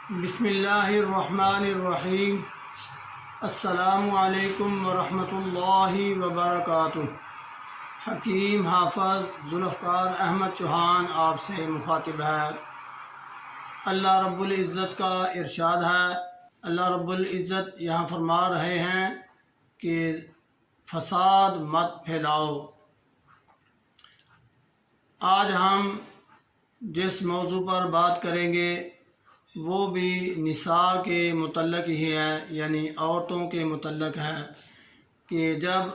بسم اللہ الرحمن الرحیم۔ السلام علیکم ورحمۃ اللہ وبرکاتہ۔ حکیم حافظ ذوالفقار احمد چوہان آپ سے مخاطب ہے۔ اللہ رب العزت کا ارشاد ہے، اللہ رب العزت یہاں فرما رہے ہیں کہ فساد مت پھیلاؤ۔ آج ہم جس موضوع پر بات کریں گے وہ بھی نساء کے متعلق ہی ہے، یعنی عورتوں کے متعلق ہے کہ جب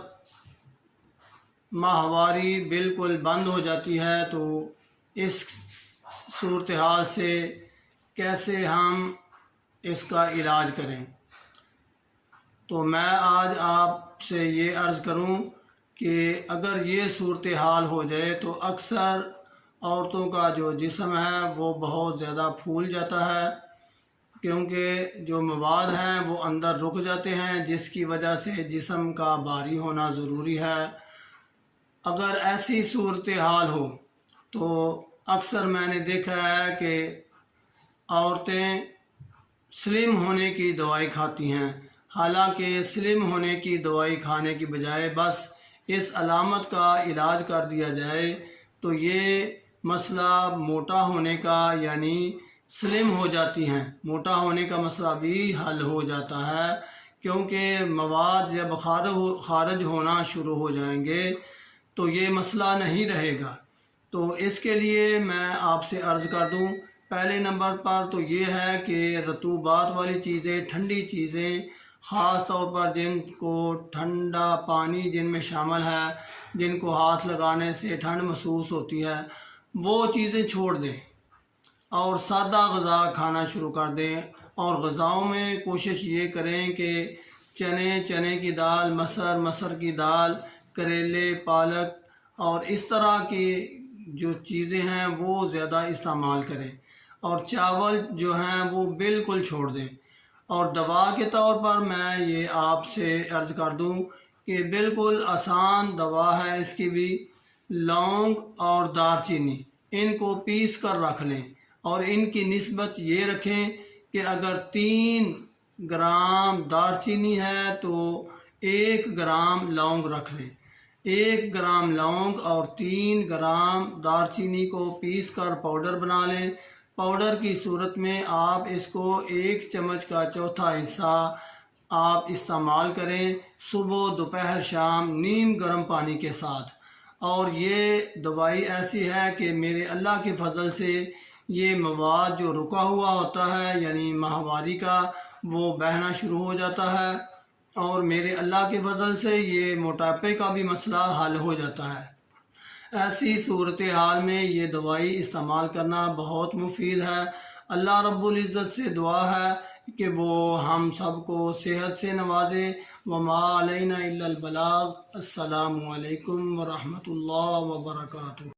ماہواری بالکل بند ہو جاتی ہے تو اس صورتحال سے کیسے ہم اس کا علاج کریں۔ تو میں آج آپ سے یہ عرض کروں کہ اگر یہ صورتحال ہو جائے تو اکثر عورتوں کا جو جسم ہے وہ بہت زیادہ پھول جاتا ہے، کیونکہ جو مواد ہیں وہ اندر رک جاتے ہیں، جس کی وجہ سے جسم کا بھاری ہونا ضروری ہے۔ اگر ایسی صورتحال ہو تو اکثر میں نے دیکھا ہے کہ عورتیں سلم ہونے کی دوائی کھاتی ہیں، حالانکہ سلم ہونے کی دوائی کھانے کی بجائے بس اس علامت کا علاج کر دیا جائے تو یہ مسئلہ موٹا ہونے کا، یعنی سلم ہو جاتی ہیں، موٹا ہونے کا مسئلہ بھی حل ہو جاتا ہے، کیونکہ مواد جب خارج ہونا شروع ہو جائیں گے تو یہ مسئلہ نہیں رہے گا۔ تو اس کے لیے میں آپ سے عرض کر دوں، پہلے نمبر پر تو یہ ہے کہ رطوبات والی چیزیں، ٹھنڈی چیزیں، خاص طور پر جن کو ٹھنڈا پانی جن میں شامل ہے، جن کو ہاتھ لگانے سے ٹھنڈ محسوس ہوتی ہے، وہ چیزیں چھوڑ دیں اور سادہ غذا کھانا شروع کر دیں۔ اور غذاؤں میں کوشش یہ کریں کہ چنے کی دال، مسر کی دال، کریلے، پالک اور اس طرح کی جو چیزیں ہیں وہ زیادہ استعمال کریں، اور چاول جو ہیں وہ بالکل چھوڑ دیں۔ اور دوا کے طور پر میں یہ آپ سے عرض کر دوں کہ بالکل آسان دوا ہے اس کی بھی، لونگ اور دار چینی، ان کو پیس کر رکھ لیں اور ان کی نسبت یہ رکھیں کہ اگر 3 گرام دار چینی ہے تو 1 گرام لونگ رکھ لیں۔ 1 گرام لونگ اور 3 گرام دار چینی کو پیس کر پاؤڈر بنا لیں۔ پاؤڈر کی صورت میں آپ اس کو 1 چمچ کا چوتھا حصہ آپ استعمال کریں، صبح، دوپہر، شام، نیم گرم پانی کے ساتھ۔ اور یہ دوائی ایسی ہے کہ میرے اللہ کے فضل سے یہ مواد جو رکا ہوا ہوتا ہے، یعنی ماہواری کا، وہ بہنا شروع ہو جاتا ہے، اور میرے اللہ کے فضل سے یہ موٹاپے کا بھی مسئلہ حل ہو جاتا ہے۔ ایسی صورتحال میں یہ دوائی استعمال کرنا بہت مفید ہے۔ اللہ رب العزت سے دعا ہے کہ وہ ہم سب کو صحت سے نوازے۔ وما علینا الا البلاغ۔ السلام علیکم ورحمۃ اللہ وبرکاتہ۔